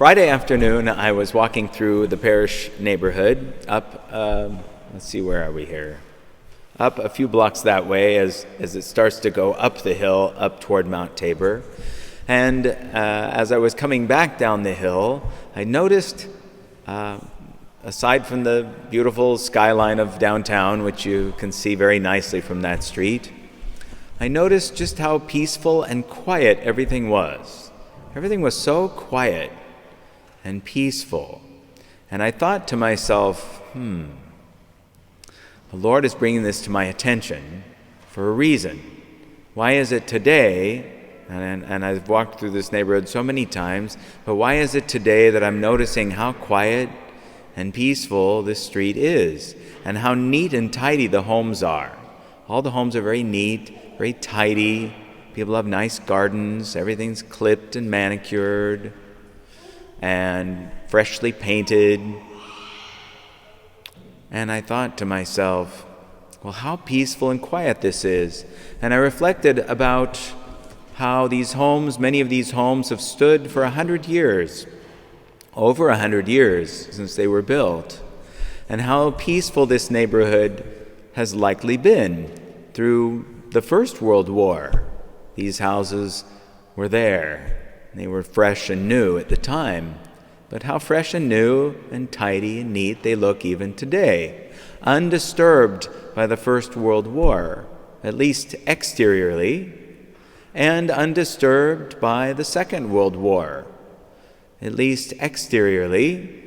Friday afternoon, I was walking through the parish neighborhood up, let's see, where are we here? Up a few blocks that way as it starts to go up the hill, up toward Mount Tabor. And as I was coming back down the hill, I noticed, aside from the beautiful skyline of downtown, which you can see very nicely from that street, I noticed just how peaceful and quiet everything was. Everything was so quiet and peaceful. And I thought to myself, the Lord is bringing this to my attention for a reason. Why is it today, and I've walked through this neighborhood so many times, but why is it today that I'm noticing how quiet and peaceful this street is, and how neat and tidy the homes are? All the homes are very neat, very tidy. People have nice gardens. Everything's clipped and manicured and freshly painted. And I thought to myself, well, how peaceful and quiet this is. And I reflected about how these homes, many of these homes, have stood for 100 years, over 100 years since they were built, and how peaceful this neighborhood has likely been through the First World War. These houses were there. They were fresh and new at the time, but how fresh and new and tidy and neat they look even today, undisturbed by the First World War, at least exteriorly, and undisturbed by the Second World War, at least exteriorly.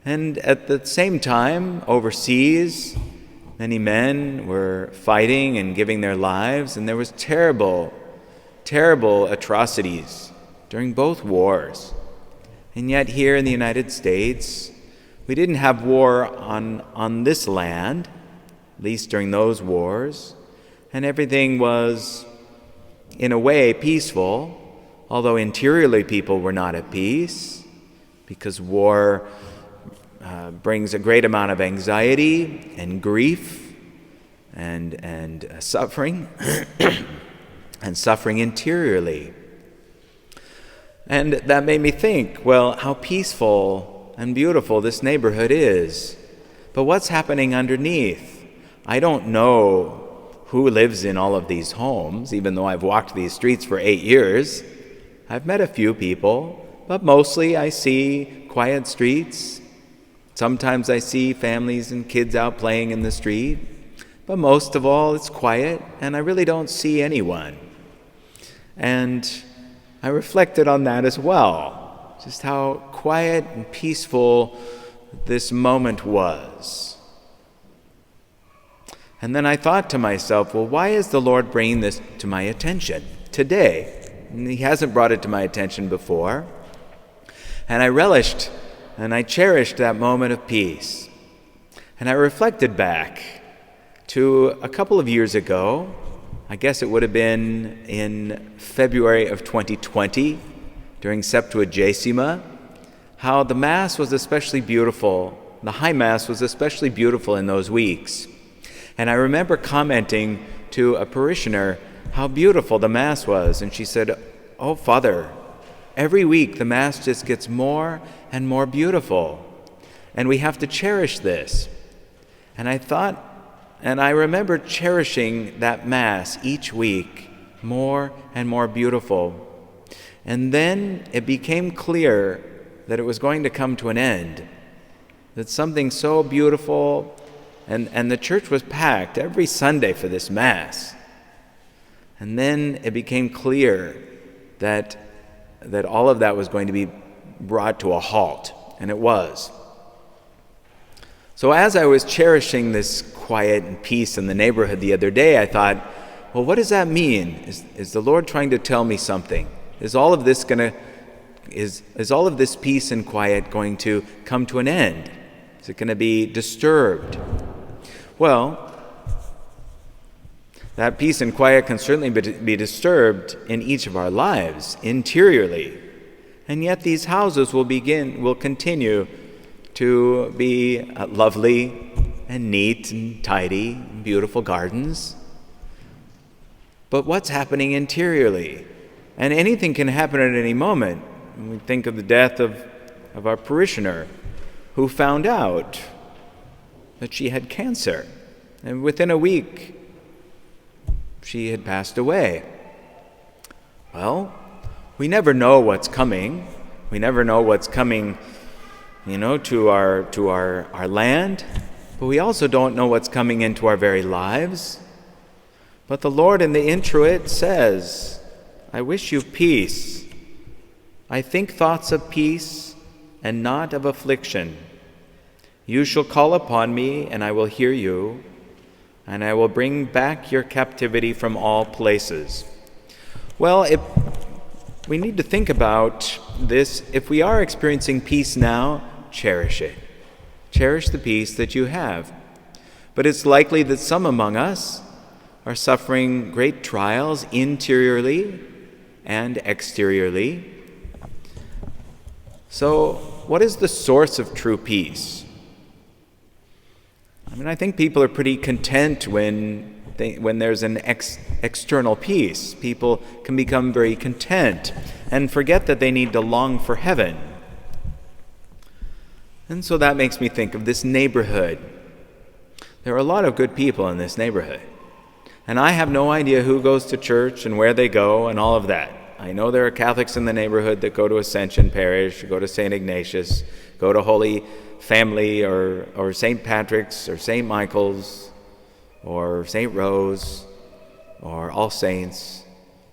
And at the same time, overseas, many men were fighting and giving their lives, and there was terrible atrocities during both wars. And yet here in the United States, we didn't have war on this land, at least during those wars, and everything was, in a way, peaceful, although interiorly people were not at peace, because war brings a great amount of anxiety and grief and suffering, and suffering interiorly. And that made me think, well, how peaceful and beautiful this neighborhood is. But what's happening underneath? I don't know who lives in all of these homes, even though I've walked these streets for 8 years. I've met a few people, but mostly I see quiet streets. Sometimes I see families and kids out playing in the street, but most of all it's quiet, and I really don't see anyone. And I reflected on that as well, just how quiet and peaceful this moment was. And then I thought to myself, well, why is the Lord bringing this to my attention today? And He hasn't brought it to my attention before. And I relished and I cherished that moment of peace. And I reflected back to a couple of years ago. I guess it would have been in February of 2020, during Septuagesima, how the Mass was especially beautiful. The High Mass was especially beautiful in those weeks. And I remember commenting to a parishioner how beautiful the Mass was. And she said, "Oh, Father, every week the Mass just gets more and more beautiful. And we have to cherish this." And I remember cherishing that Mass each week, more and more beautiful. And then it became clear that it was going to come to an end, that something so beautiful, and the church was packed every Sunday for this Mass. And then it became clear that all of that was going to be brought to a halt, and it was. So as I was cherishing this quiet and peace in the neighborhood the other day, I thought, well, what does that mean? Is the Lord trying to tell me something? Is all of this peace and quiet going to come to an end? Is it going to be disturbed? Well, that peace and quiet can certainly be disturbed in each of our lives, interiorly. And yet these houses will continue to be lovely and neat and tidy and beautiful gardens. But what's happening interiorly? And anything can happen at any moment. When we think of the death of of our parishioner who found out that she had cancer. And within a week, she had passed away. Well, we never know what's coming. We never know what's coming, to our land. But we also don't know what's coming into our very lives. But the Lord in the introit says, I wish you peace. I think thoughts of peace and not of affliction. You shall call upon me, and I will hear you, and I will bring back your captivity from all places. Well, we need to think about this. If we are experiencing peace now, cherish it. Cherish the peace that you have. But it's likely that some among us are suffering great trials interiorly and exteriorly. So, what is the source of true peace? I think people are pretty content when there's an external peace. People can become very content and forget that they need to long for heaven. And so that makes me think of this neighborhood. There are a lot of good people in this neighborhood. And I have no idea who goes to church and where they go and all of that. I know there are Catholics in the neighborhood that go to Ascension Parish, go to St. Ignatius, go to Holy Family or St. Patrick's or St. Michael's or St. Rose or All Saints.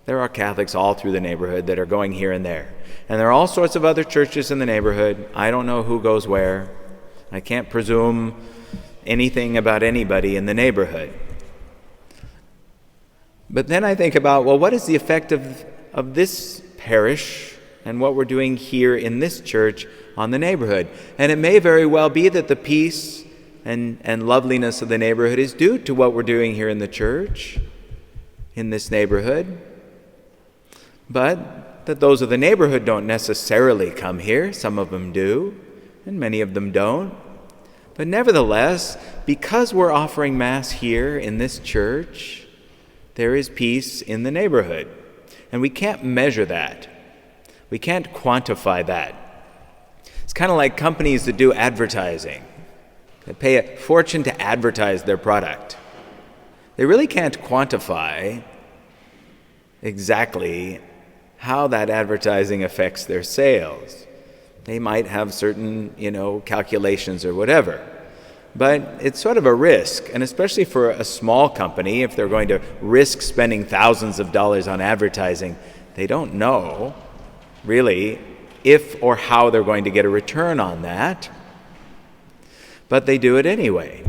There are Catholics all through the neighborhood that are going here and there. And there are all sorts of other churches in the neighborhood. I don't know who goes where. I can't presume anything about anybody in the neighborhood. But then I think about, what is the effect of this parish and what we're doing here in this church on the neighborhood? And it may very well be that the peace and loveliness of the neighborhood is due to what we're doing here in the church, in this neighborhood. But that those of the neighborhood don't necessarily come here. Some of them do, and many of them don't. But nevertheless, because we're offering Mass here in this church, there is peace in the neighborhood. And we can't measure that. We can't quantify that. It's kind of like companies that do advertising. They pay a fortune to advertise their product. They really can't quantify exactly how that advertising affects their sales. They might have certain, calculations or whatever. But it's sort of a risk, and especially for a small company, if they're going to risk spending thousands of dollars on advertising, they don't know, really, if or how they're going to get a return on that. But they do it anyway.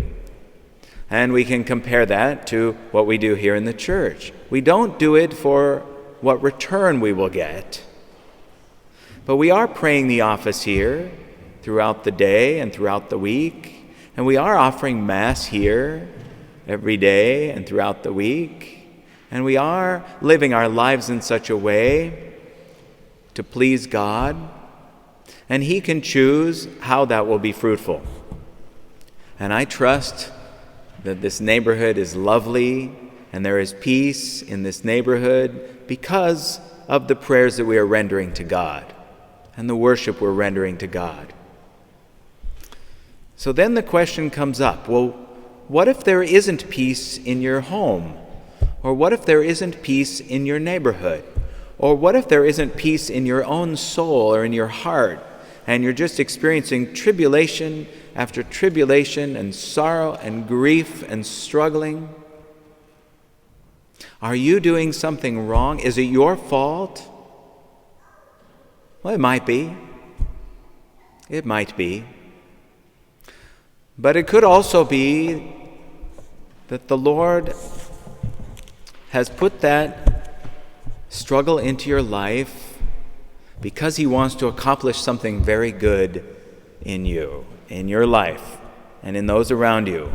And we can compare that to what we do here in the church. We don't do it for what return we will get. But we are praying the office here throughout the day and throughout the week. And we are offering Mass here every day and throughout the week. And we are living our lives in such a way to please God. And He can choose how that will be fruitful. And I trust that this neighborhood is lovely and there is peace in this neighborhood because of the prayers that we are rendering to God and the worship we're rendering to God. So then the question comes up, what if there isn't peace in your home? Or what if there isn't peace in your neighborhood? Or what if there isn't peace in your own soul or in your heart, and you're just experiencing tribulation after tribulation and sorrow and grief and struggling? Are you doing something wrong? Is it your fault? Well, it might be. It might be. But it could also be that the Lord has put that struggle into your life because He wants to accomplish something very good in you, in your life, and in those around you.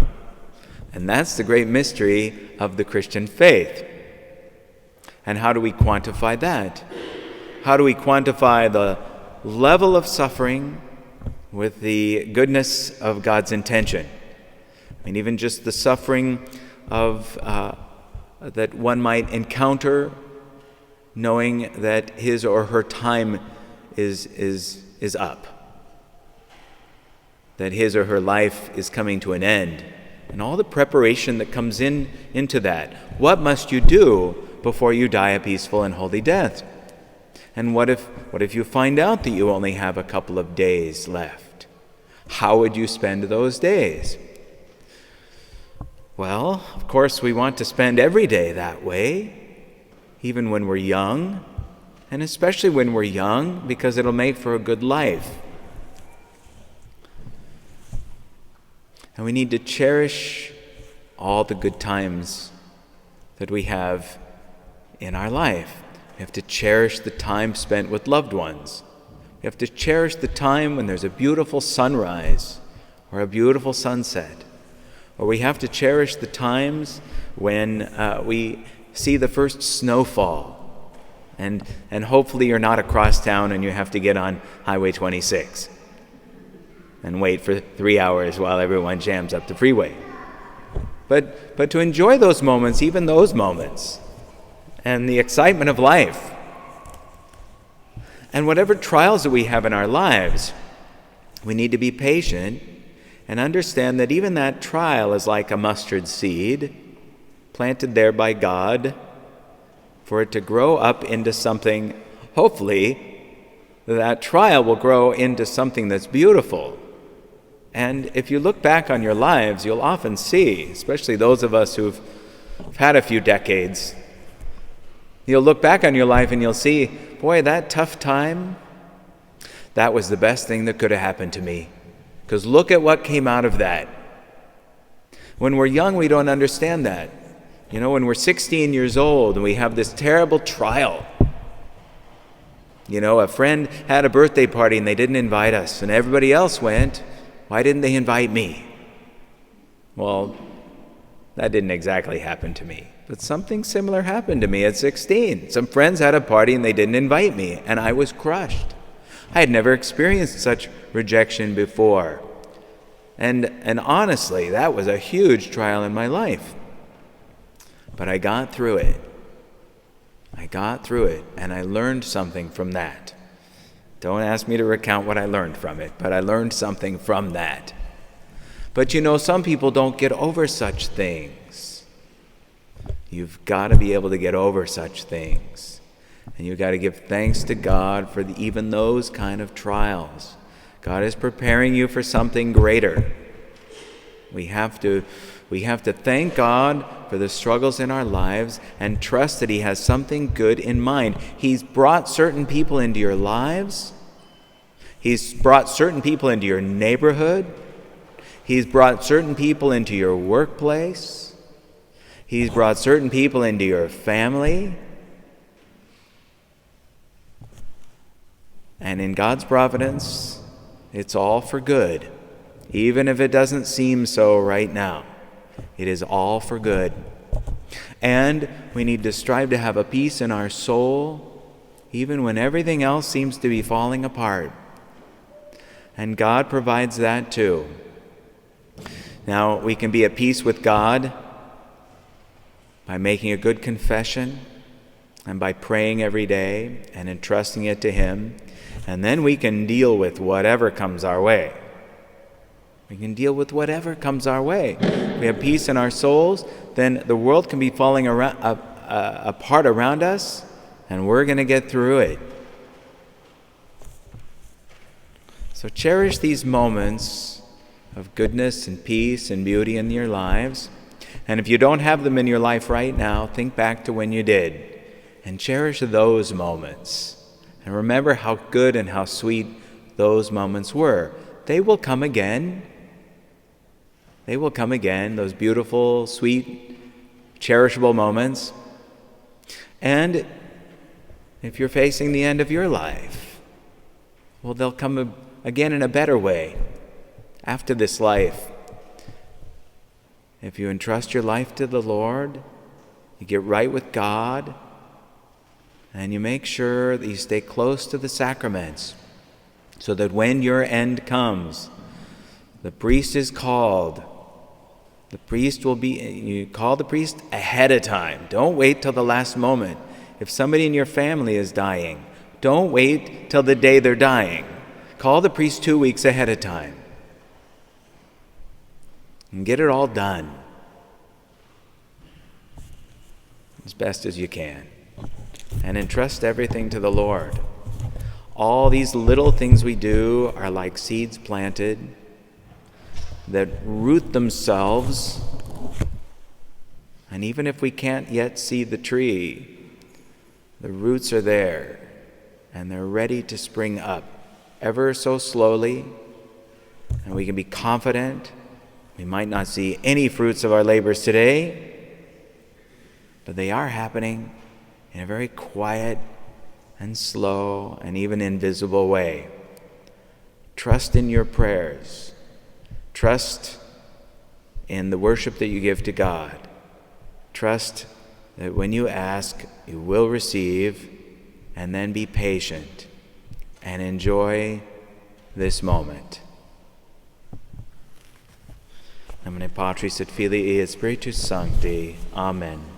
And that's the great mystery of the Christian faith. And how do we quantify that? How do we quantify the level of suffering with the goodness of God's intention? Even just the suffering of that one might encounter, knowing that his or her time is up, that his or her life is coming to an end, and all the preparation that comes into that. What must you do before you die a peaceful and holy death? And what if you find out that you only have a couple of days left? How would you spend those days? Well, of course, we want to spend every day that way, even when we're young, and especially when we're young, because it'll make for a good life. And we need to cherish all the good times that we have in our life. We have to cherish the time spent with loved ones. We have to cherish the time when there's a beautiful sunrise or a beautiful sunset. Or we have to cherish the times when we see the first snowfall. And hopefully you're not across town and you have to get on Highway 26 and wait for 3 hours while everyone jams up the freeway. But to enjoy those moments, even those moments, and the excitement of life, and whatever trials that we have in our lives, we need to be patient and understand that even that trial is like a mustard seed planted there by God for it to grow up into something. Hopefully, that trial will grow into something that's beautiful. And if you look back on your lives, you'll often see, especially those of us who've had a few decades, you'll look back on your life and you'll see, boy, that tough time, that was the best thing that could have happened to me. Because look at what came out of that. When we're young, we don't understand that. You know, when we're 16 years old and we have this terrible trial. You know, a friend had a birthday party and they didn't invite us, and everybody else went. Why didn't they invite me? Well, that didn't exactly happen to me. But something similar happened to me at 16. Some friends had a party and they didn't invite me, and I was crushed. I had never experienced such rejection before. And honestly, that was a huge trial in my life. But I got through it. And I learned something from that. Don't ask me to recount what I learned from it, but I learned something from that. But you know, some people don't get over such things. You've got to be able to get over such things. And you've got to give thanks to God for even those kind of trials. God is preparing you for something greater. We have to thank God for the struggles in our lives and trust that He has something good in mind. He's brought certain people into your lives. He's brought certain people into your neighborhood. He's brought certain people into your workplace. He's brought certain people into your family. And in God's providence, it's all for good. Even if it doesn't seem so right now, it is all for good. And we need to strive to have a peace in our soul, even when everything else seems to be falling apart. And God provides that too. Now, we can be at peace with God by making a good confession and by praying every day and entrusting it to Him. And then we can deal with whatever comes our way. We can deal with whatever comes our way. If we have peace in our souls, then the world can be falling apart around us, and we're going to get through it. So cherish these moments of goodness and peace and beauty in your lives. And if you don't have them in your life right now, think back to when you did and cherish those moments. And remember how good and how sweet those moments were. They will come again. They will come again, those beautiful, sweet, cherishable moments. And if you're facing the end of your life, well, they'll come again in a better way after this life. If you entrust your life to the Lord, you get right with God, and you make sure that you stay close to the sacraments so that when your end comes, the priest is called. You call the priest ahead of time. Don't wait till the last moment. If somebody in your family is dying, don't wait till the day they're dying. Call the priest 2 weeks ahead of time. and get it all done as best as you can. And entrust everything to the Lord. All these little things we do are like seeds planted that root themselves. And even if we can't yet see the tree, the roots are there and they're ready to spring up ever so slowly. And we can be confident. We might not see any fruits of our labors today, but they are happening in a very quiet and slow and even invisible way. Trust in your prayers. Trust in the worship that you give to God. Trust that when you ask, you will receive, and then be patient and enjoy this moment. Nomine Patris et Filii et Spiritus Sancti. Amen.